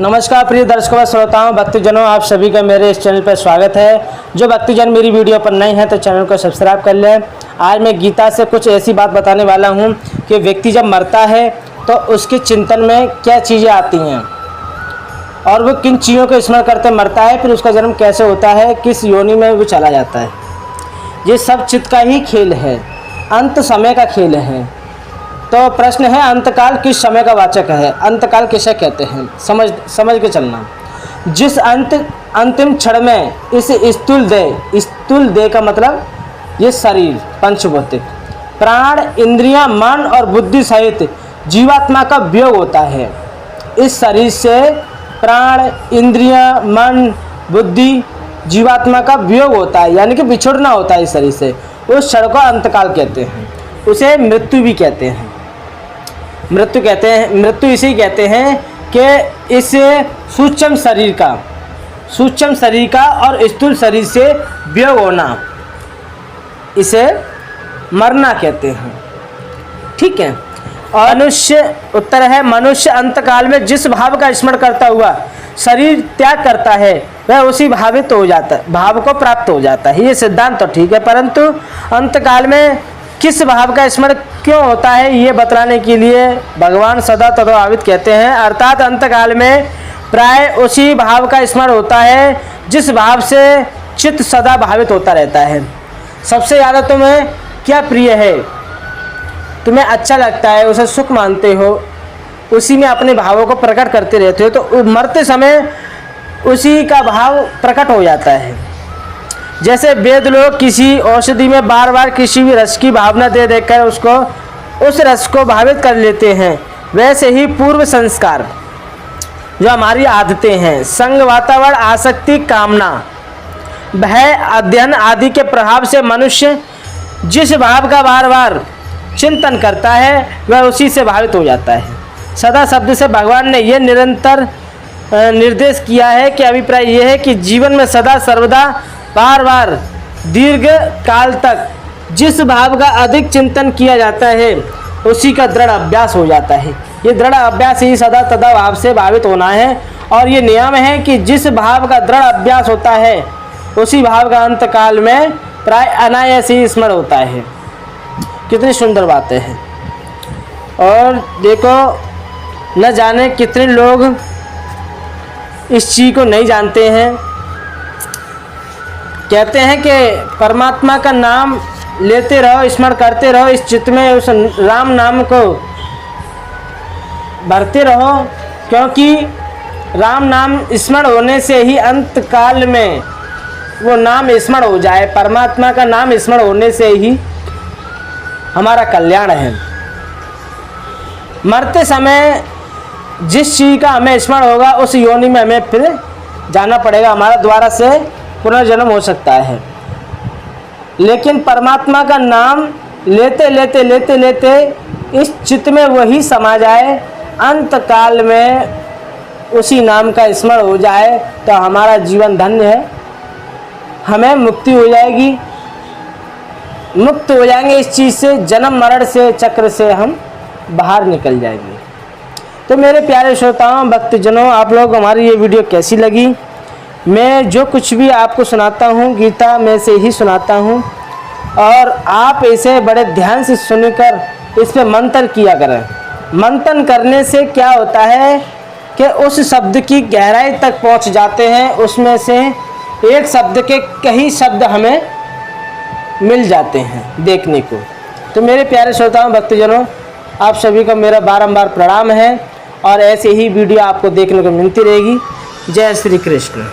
नमस्कार प्रिय दर्शकों व श्रोताओं, भक्तजनों, आप सभी का मेरे इस चैनल पर स्वागत है। जो भक्तजन मेरी वीडियो पर नए हैं तो चैनल को सब्सक्राइब कर लें। आज मैं गीता से कुछ ऐसी बात बताने वाला हूं कि व्यक्ति जब मरता है तो उसके चिंतन में क्या चीज़ें आती हैं और वो किन चीज़ों को स्मरण करते मरता है, फिर उसका जन्म कैसे होता है, किस योनि में वो चला जाता है। ये सब चित्त का ही खेल है, अंत समय का खेल है। तो प्रश्न है, अंतकाल किस समय का वाचक है? अंतकाल किसे कहते हैं? समझ के चलना। जिस अंतिम क्षण में इस स्थूल देह का मतलब ये शरीर पंचभौतिक, प्राण, इंद्रियां, मन और बुद्धि सहित जीवात्मा का वियोग होता है। इस शरीर से प्राण, इंद्रियां, मन, बुद्धि, जीवात्मा का वियोग होता है, यानी कि बिछुड़ना होता है इस शरीर से। उस क्षण को अंतकाल कहते हैं। उसे मृत्यु भी कहते हैं। मृत्यु इसे कहते हैं कि इस सूक्ष्म शरीर का और स्थूल शरीर से वियोग होना, इसे मरना कहते हैं। ठीक है। और उत्तर है, मनुष्य अंतकाल में जिस भाव का स्मरण करता हुआ शरीर त्याग करता है वह उसी भावित हो जाता है, भाव को प्राप्त हो जाता है। ये सिद्धांत तो ठीक है, परंतु अंतकाल में किस भाव का स्मरण क्यों होता है ये बतलाने के लिए भगवान सदा तद्भावित कहते हैं। अर्थात अंतकाल में प्राय उसी भाव का स्मरण होता है जिस भाव से चित्त सदा भावित होता रहता है। सबसे ज़्यादा तुम्हें क्या प्रिय है, तुम्हें अच्छा लगता है, उसे सुख मानते हो, उसी में अपने भावों को प्रकट करते रहते हो, तो मरते समय उसी का भाव प्रकट हो जाता है। जैसे वेद लोग किसी औषधि में बार बार किसी भी रस की भावना दे देकर उस रस को भावित कर लेते हैं, वैसे ही पूर्व संस्कार जो हमारी आदतें हैं, संग, वातावरण, आसक्ति, कामना, भय, अध्ययन आदि के प्रभाव से मनुष्य जिस भाव का बार बार चिंतन करता है वह उसी से भावित हो जाता है। सदा शब्द से भगवान ने यह निरंतर निर्देश किया है कि अभिप्राय यह है कि जीवन में सदा सर्वदा बार बार दीर्घ काल तक जिस भाव का अधिक चिंतन किया जाता है उसी का दृढ़ अभ्यास हो जाता है। ये दृढ़ अभ्यास ही सदा तदा भाव से भावित होना है। और ये नियम है कि जिस भाव का दृढ़ अभ्यास होता है उसी भाव का अंतकाल में प्राय अनायास ही स्मरण होता है। कितनी सुंदर बातें हैं। और देखो, न जाने कितने लोग इस चीज़ को नहीं जानते हैं। कहते हैं कि परमात्मा का नाम लेते रहो, स्मरण करते रहो, इस चित्त में उस राम नाम को भरते रहो, क्योंकि राम नाम स्मरण होने से ही अंतकाल में वो नाम स्मरण हो जाए। परमात्मा का नाम स्मरण होने से ही हमारा कल्याण है। मरते समय जिस चीज़ का हमें स्मरण होगा उस योनि में हमें फिर जाना पड़ेगा, हमारा दोबारा से पुनर्जन्म हो सकता है। लेकिन परमात्मा का नाम लेते लेते लेते लेते इस चित्त में वही समा जाए, अंतकाल में उसी नाम का स्मरण हो जाए तो हमारा जीवन धन्य है। हमें मुक्ति हो जाएगी, मुक्त हो जाएंगे इस चीज़ से, जन्म मरण से चक्र से हम बाहर निकल जाएंगे। तो मेरे प्यारे श्रोताओं, भक्तजनों, आप लोग हमारी ये वीडियो कैसी लगी? मैं जो कुछ भी आपको सुनाता हूँ गीता में से ही सुनाता हूँ, और आप इसे बड़े ध्यान से सुनकर इस पर मंथन किया करें। मंथन करने से क्या होता है कि उस शब्द की गहराई तक पहुँच जाते हैं, उसमें से एक शब्द के कई शब्द हमें मिल जाते हैं देखने को। तो मेरे प्यारे श्रोताओं, भक्तजनों, आप सभी को मेरा बारंबार प्रणाम है और ऐसे ही वीडियो आपको देखने को मिलती रहेगी। जय श्री कृष्ण।